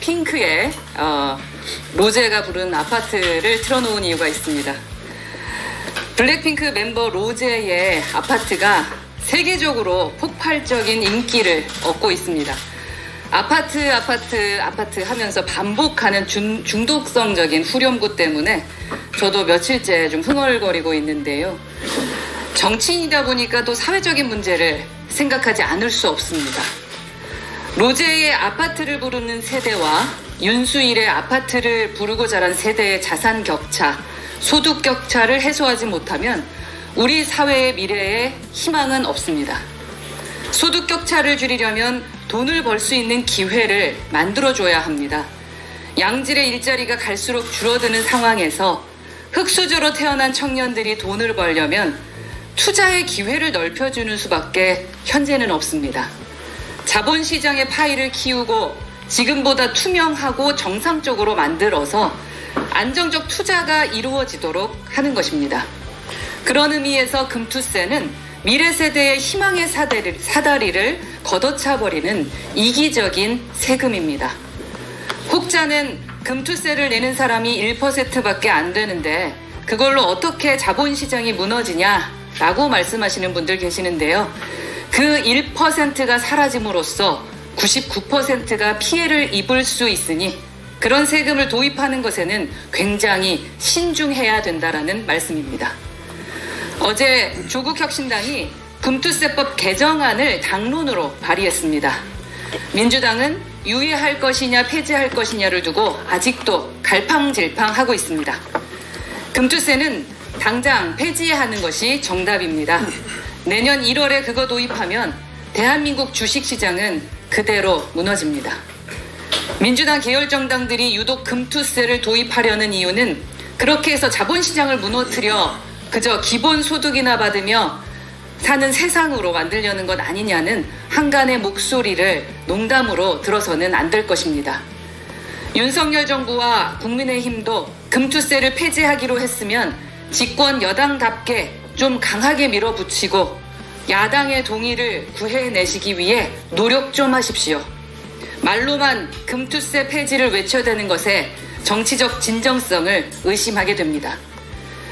블랙핑크의 로제가 부른 아파트를 틀어놓은 이유가 있습니다. 블랙핑크 멤버 로제의 아파트가 세계적으로 폭발적인 인기를 얻고 있습니다. 아파트 하면서 반복하는 중독성적인 후렴구 때문에 저도 며칠째 좀 흥얼거리고 있는데요. 정치인이다 보니까 또 사회적인 문제를 생각하지 않을 수 없습니다. 로제의 아파트를 부르는 세대와 윤수일의 아파트를 부르고 자란 세대의 자산 격차, 소득 격차를 해소하지 못하면 우리 사회의 미래에 희망은 없습니다. 소득 격차를 줄이려면 돈을 벌 수 있는 기회를 만들어줘야 합니다. 양질의 일자리가 갈수록 줄어드는 상황에서 흙수저로 태어난 청년들이 돈을 벌려면 투자의 기회를 넓혀주는 수밖에 현재는 없습니다. 자본시장의 파이를 키우고 지금보다 투명하고 정상적으로 만들어서 안정적 투자가 이루어지도록 하는 것입니다. 그런 의미에서 금투세는 미래 세대의 희망의 사다리를 걷어차버리는 이기적인 세금입니다. 혹자는 금투세를 내는 사람이 1%밖에 안 되는데 그걸로 어떻게 자본시장이 무너지냐라고 말씀하시는 분들 계시는데요. 그 1%가 사라짐으로써 99%가 피해를 입을 수 있으니 그런 세금을 도입하는 것에는 굉장히 신중해야 된다라는 말씀입니다. 어제 조국혁신당이 금투세법 개정안을 당론으로 발의했습니다. 민주당은 유예할 것이냐 폐지할 것이냐를 두고 아직도 갈팡질팡하고 있습니다. 금투세는 당장 폐지하는 것이 정답입니다. 내년 1월에 그거 도입하면 대한민국 주식시장은 그대로 무너집니다. 민주당 계열 정당들이 유독 금투세를 도입하려는 이유는 그렇게 해서 자본시장을 무너뜨려 그저 기본소득이나 받으며 사는 세상으로 만들려는 것 아니냐는 한간의 목소리를 농담으로 들어서는 안 될 것입니다. 윤석열 정부와 국민의힘도 금투세를 폐지하기로 했으면 집권 여당답게 좀 강하게 밀어붙이고 야당의 동의를 구해내시기 위해 노력 좀 하십시오. 말로만 금투세 폐지를 외쳐대는 것에 정치적 진정성을 의심하게 됩니다.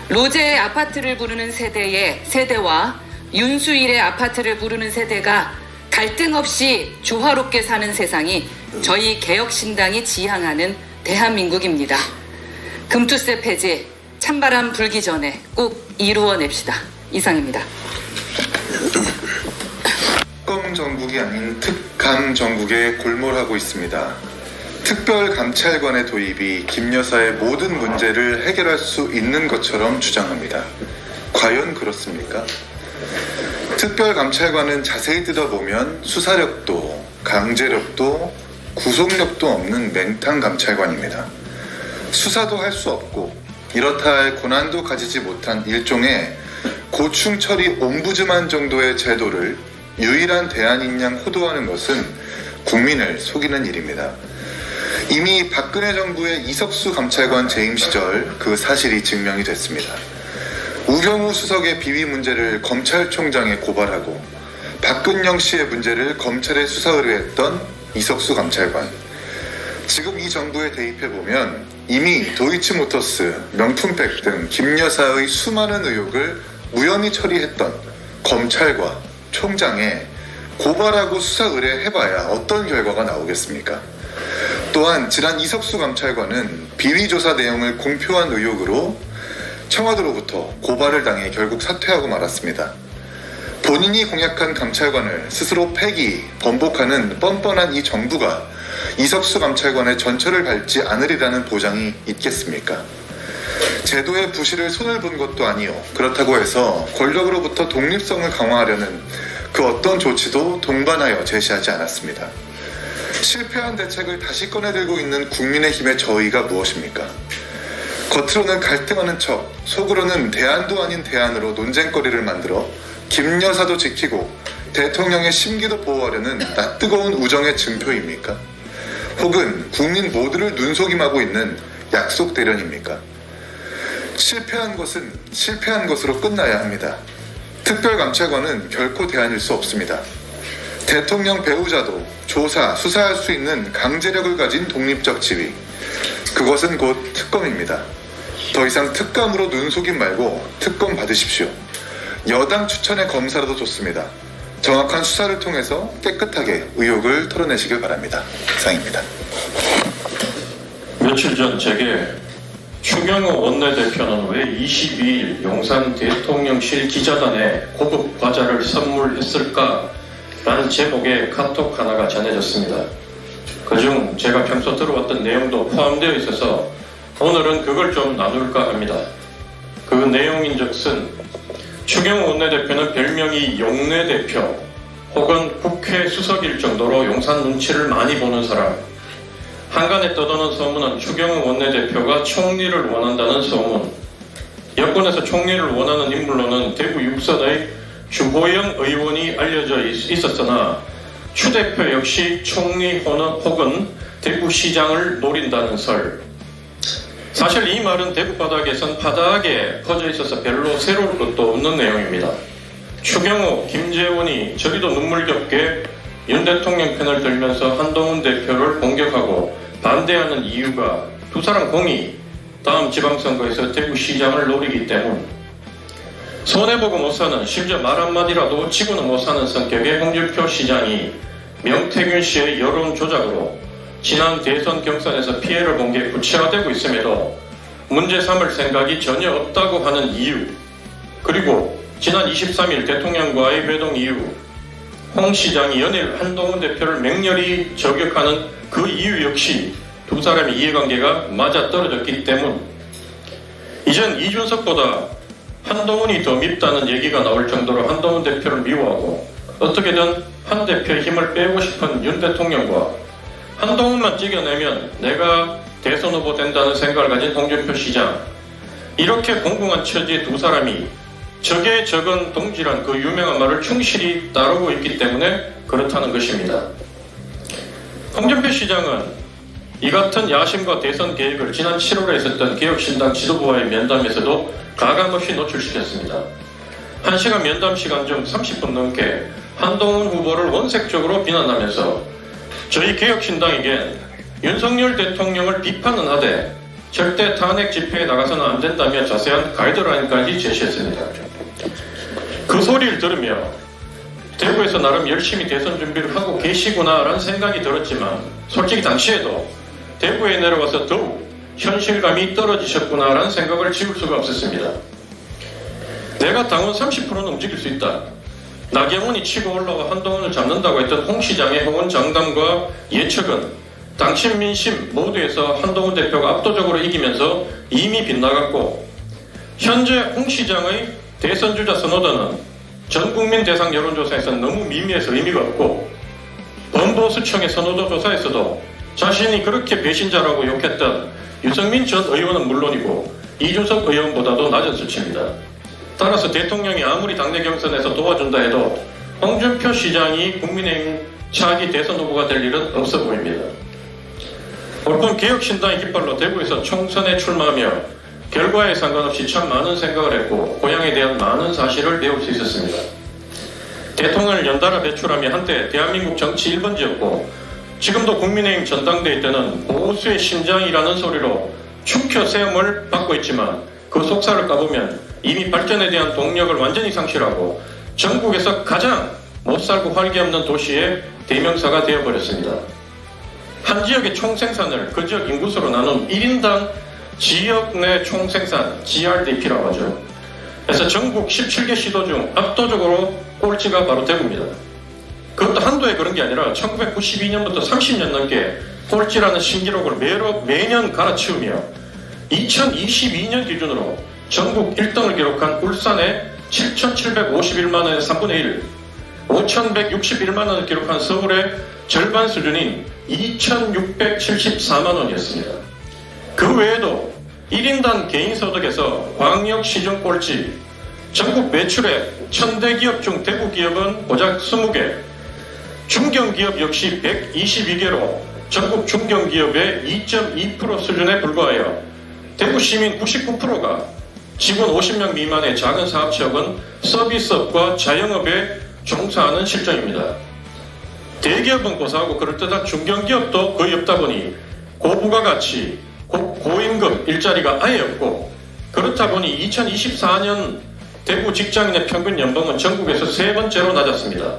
로제의 아파트를 부르는 세대와 윤수일의 아파트를 부르는 세대가 갈등 없이 조화롭게 사는 세상이 저희 개혁신당이 지향하는 대한민국입니다. 금투세 폐지 찬바람 불기 전에 꼭 이루어냅시다. 이상입니다. 특검 정국이 아닌 특감 정국에 골몰하고 있습니다. 특별감찰관의 도입이 김 여사의 모든 문제를 해결할 수 있는 것처럼 주장합니다. 과연 그렇습니까? 특별감찰관은 자세히 뜯어보면 수사력도 강제력도 구속력도 없는 맹탕 감찰관입니다. 수사도 할 수 없고 이렇다 할 권한도 가지지 못한 일종의 고충 처리 옴부즈만 정도의 제도를 유일한 대안인 양 호도하는 것은 국민을 속이는 일입니다. 이미 박근혜 정부의 이석수 감찰관 재임 시절 그 사실이 증명이 됐습니다. 우병우 수석의 비위 문제를 검찰총장에 고발하고 박근영 씨의 문제를 검찰에 수사 의뢰했던 이석수 감찰관. 지금 이 정부에 대입해보면 이미 도이치모터스, 명품백 등 김 여사의 수많은 의혹을 무혐의 처리했던 검찰과 총장에 고발하고 수사 의뢰해봐야 어떤 결과가 나오겠습니까? 또한 지난 이석수 감찰관은 비위 조사 내용을 공표한 의혹으로 청와대로부터 고발을 당해 결국 사퇴하고 말았습니다. 본인이 공약한 감찰관을 스스로 폐기, 번복하는 뻔뻔한 이 정부가 이석수 감찰관의 전철을 밟지 않으리라는 보장이 있겠습니까? 제도의 부실을 손을 본 것도 아니요. 그렇다고 해서 권력으로부터 독립성을 강화하려는 그 어떤 조치도 동반하여 제시하지 않았습니다. 실패한 대책을 다시 꺼내들고 있는 국민의힘의 저의가 무엇입니까? 겉으로는 갈등하는 척, 속으로는 대안도 아닌 대안으로 논쟁거리를 만들어 김 여사도 지키고 대통령의 심기도 보호하려는 낯뜨거운 우정의 증표입니까? 혹은 국민 모두를 눈속임하고 있는 약속 대련입니까? 실패한 것은 실패한 것으로 끝나야 합니다. 특별감찰관은 결코 대안일 수 없습니다. 대통령 배우자도 조사, 수사할 수 있는 강제력을 가진 독립적 지위. 그것은 곧 특검입니다. 더 이상 특감으로 눈속임 말고 특검 받으십시오. 여당 추천의 검사라도 좋습니다. 정확한 수사를 통해서 깨끗하게 의혹을 털어내시길 바랍니다. 이상입니다. 며칠 전 제게 추경호 원내대표는 왜 22일 용산 대통령실 기자단에 고급 과자를 선물했을까? 라는 제목의 카톡 하나가 전해졌습니다. 그중 제가 평소 들어왔던 내용도 포함되어 있어서 오늘은 그걸 좀 나눌까 합니다. 그 내용인즉슨 추경호 원내대표는 별명이 용내대표 혹은 국회 수석일 정도로 용산 눈치를 많이 보는 사람. 한간에 떠도는 소문은 추경호 원내대표가 총리를 원한다는 소문. 여권에서 총리를 원하는 인물로는 대구 6선의 주호영 의원이 알려져 있었으나 추 대표 역시 총리 혹은 대구시장을 노린다는 설. 사실 이 말은 대구 바닥에선 바닥에 퍼져 있어서 별로 새로울 것도 없는 내용입니다. 추경호, 김재원이 저리도 눈물겹게 윤 대통령 편을 들면서 한동훈 대표를 공격하고 반대하는 이유가 두 사람 공이 다음 지방선거에서 대구시장을 노리기 때문. 손해보고 못 사는, 심지어 말 한마디라도 치고는 못 사는 성격의 홍준표 시장이 명태균 씨의 여론 조작으로 지난 대선 경선에서 피해를 본 게 구체화되고 있음에도 문제 삼을 생각이 전혀 없다고 하는 이유, 그리고 지난 23일 대통령과의 회동 이후 홍 시장이 연일 한동훈 대표를 맹렬히 저격하는 그 이유 역시 두 사람의 이해관계가 맞아떨어졌기 때문. 이젠 이준석보다 한동훈이 더 밉다는 얘기가 나올 정도로 한동훈 대표를 미워하고 어떻게든 한 대표의 힘을 빼고 싶은 윤 대통령과 한동훈만 찍어내면 내가 대선 후보 된다는 생각을 가진 홍준표 시장, 이렇게 공공한 처지의 두 사람이 적에 적은 동지란 그 유명한 말을 충실히 따르고 있기 때문에 그렇다는 것입니다. 홍준표 시장은 이 같은 야심과 대선 계획을 지난 7월에 있었던 개혁신당 지도부와의 면담에서도 가감없이 노출시켰습니다. 1시간 면담 시간 중 30분 넘게 한동훈 후보를 원색적으로 비난하면서 저희 개혁신당에겐 윤석열 대통령을 비판은 하되 절대 탄핵 집회에 나가서는 안 된다며 자세한 가이드라인까지 제시했습니다. 그 소리를 들으며 대구에서 나름 열심히 대선 준비를 하고 계시구나라는 생각이 들었지만 솔직히 당시에도 대구에 내려와서 더욱 현실감이 떨어지셨구나라는 생각을 지울 수가 없었습니다. 내가 당원 30%는 움직일 수 있다. 나경원이 치고 올라와 한동훈을 잡는다고 했던 홍 시장의 홍원 장담과 예측은 당신 민심 모두에서 한동훈 대표가 압도적으로 이기면서 이미 빗나갔고, 현재 홍 시장의 대선 주자 선호도는 전국민 대상 여론조사에서 너무 미미해서 의미가 없고, 범보수청의 선호도 조사에서도 자신이 그렇게 배신자라고 욕했던 유승민 전 의원은 물론이고 이준석 의원보다도 낮은 수치입니다. 따라서 대통령이 아무리 당내 경선에서 도와준다 해도 홍준표 시장이 국민의힘 차기 대선 후보가 될 일은 없어 보입니다. 올봄 개혁신당의 깃발로 대구에서 총선에 출마하며 결과에 상관없이 참 많은 생각을 했고 고향에 대한 많은 사실을 배울 수 있었습니다. 대통령을 연달아 배출하며 한때 대한민국 정치 1번지였고 지금도 국민의힘 전당대회 때는 보수의 심장이라는 소리로 축혀 세움을 받고 있지만 그 속살을 까보면 이미 발전에 대한 동력을 완전히 상실하고 전국에서 가장 못살고 활기 없는 도시의 대명사가 되어버렸습니다. 한 지역의 총생산을 그 지역 인구수로 나눈 1인당 지역 내 총생산 GRDP라고 하죠. 그래서 전국 17개 시도 중 압도적으로 꼴찌가 바로 대구입니다. 그것도 한도에 그런 게 아니라 1992년부터 30년 넘게 꼴찌라는 신기록을 매년 갈아치우며 2022년 기준으로 전국 1등을 기록한 울산에 7,751만 원의 3분의 1, 5,161만 원을 기록한 서울의 절반 수준인 2,674만 원이었습니다. 그 외에도 1인당 개인소득에서 광역 시중 꼴찌, 전국 매출의 1000대 기업 중 대구 기업은 고작 20개, 중견기업 역시 122개로 전국 중견기업의 2.2% 수준에 불과하여 대구 시민 99%가 직원 50명 미만의 작은 사업체업은 서비스업과 자영업에 종사하는 실정입니다. 대기업은 고사하고 그럴듯한 중견기업도 거의 없다 보니 고부가가치, 고임금 일자리가 아예 없고, 그렇다 보니 2024년 대구 직장인의 평균 연봉은 전국에서 3번째로 낮았습니다.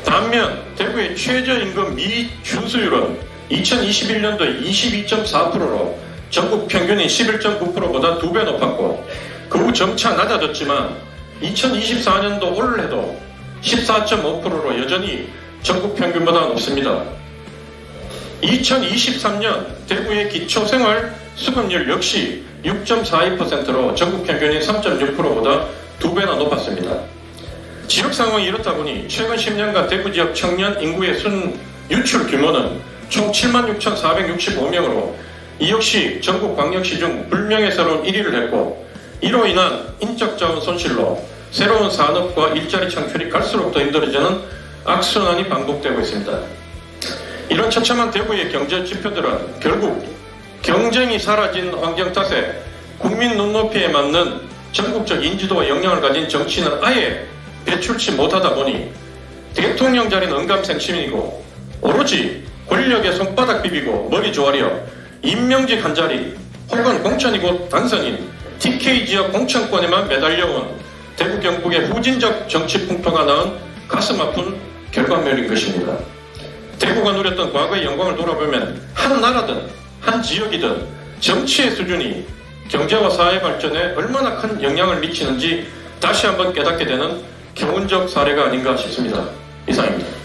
반면 대구의 최저임금 미준수율은 2021년도에 22.4%로 전국 평균인 11.9%보다 2배 높았고, 그 후 점차 낮아졌지만 2024년도 올해도 14.5%로 여전히 전국 평균보다 높습니다. 2023년 대구의 기초생활 수급률 역시 6.42%로 전국 평균인 3.6%보다 2배나 높았습니다. 지역 상황이 이렇다 보니 최근 10년간 대구 지역 청년 인구의 순 유출 규모는 총 76,465명으로 이 역시 전국 광역시 중 불명예스러운 1위를 했고, 이로 인한 인적 자원 손실로 새로운 산업과 일자리 창출이 갈수록 더 힘들어지는 악순환이 반복되고 있습니다. 이런 처참한 대구의 경제 지표들은 결국 경쟁이 사라진 환경 탓에 국민 눈높이에 맞는 전국적 인지도와 역량을 가진 정치인을 아예 배출치 못하다 보니 대통령 자리는 언감생심이고 오로지 권력의 손바닥 비비고 머리 조아려 임명직 한 자리 혹은 공천이고 당선인 TK 지역 공천권에만 매달려온 대구 경북의 후진적 정치 풍토가 낳은 가슴 아픈 결과물인 것입니다. 대구가 누렸던 과거의 영광을 돌아보면 한 나라든 한 지역이든 정치의 수준이 경제와 사회 발전에 얼마나 큰 영향을 미치는지 다시 한번 깨닫게 되는 교훈적 사례가 아닌가 싶습니다. 이상입니다.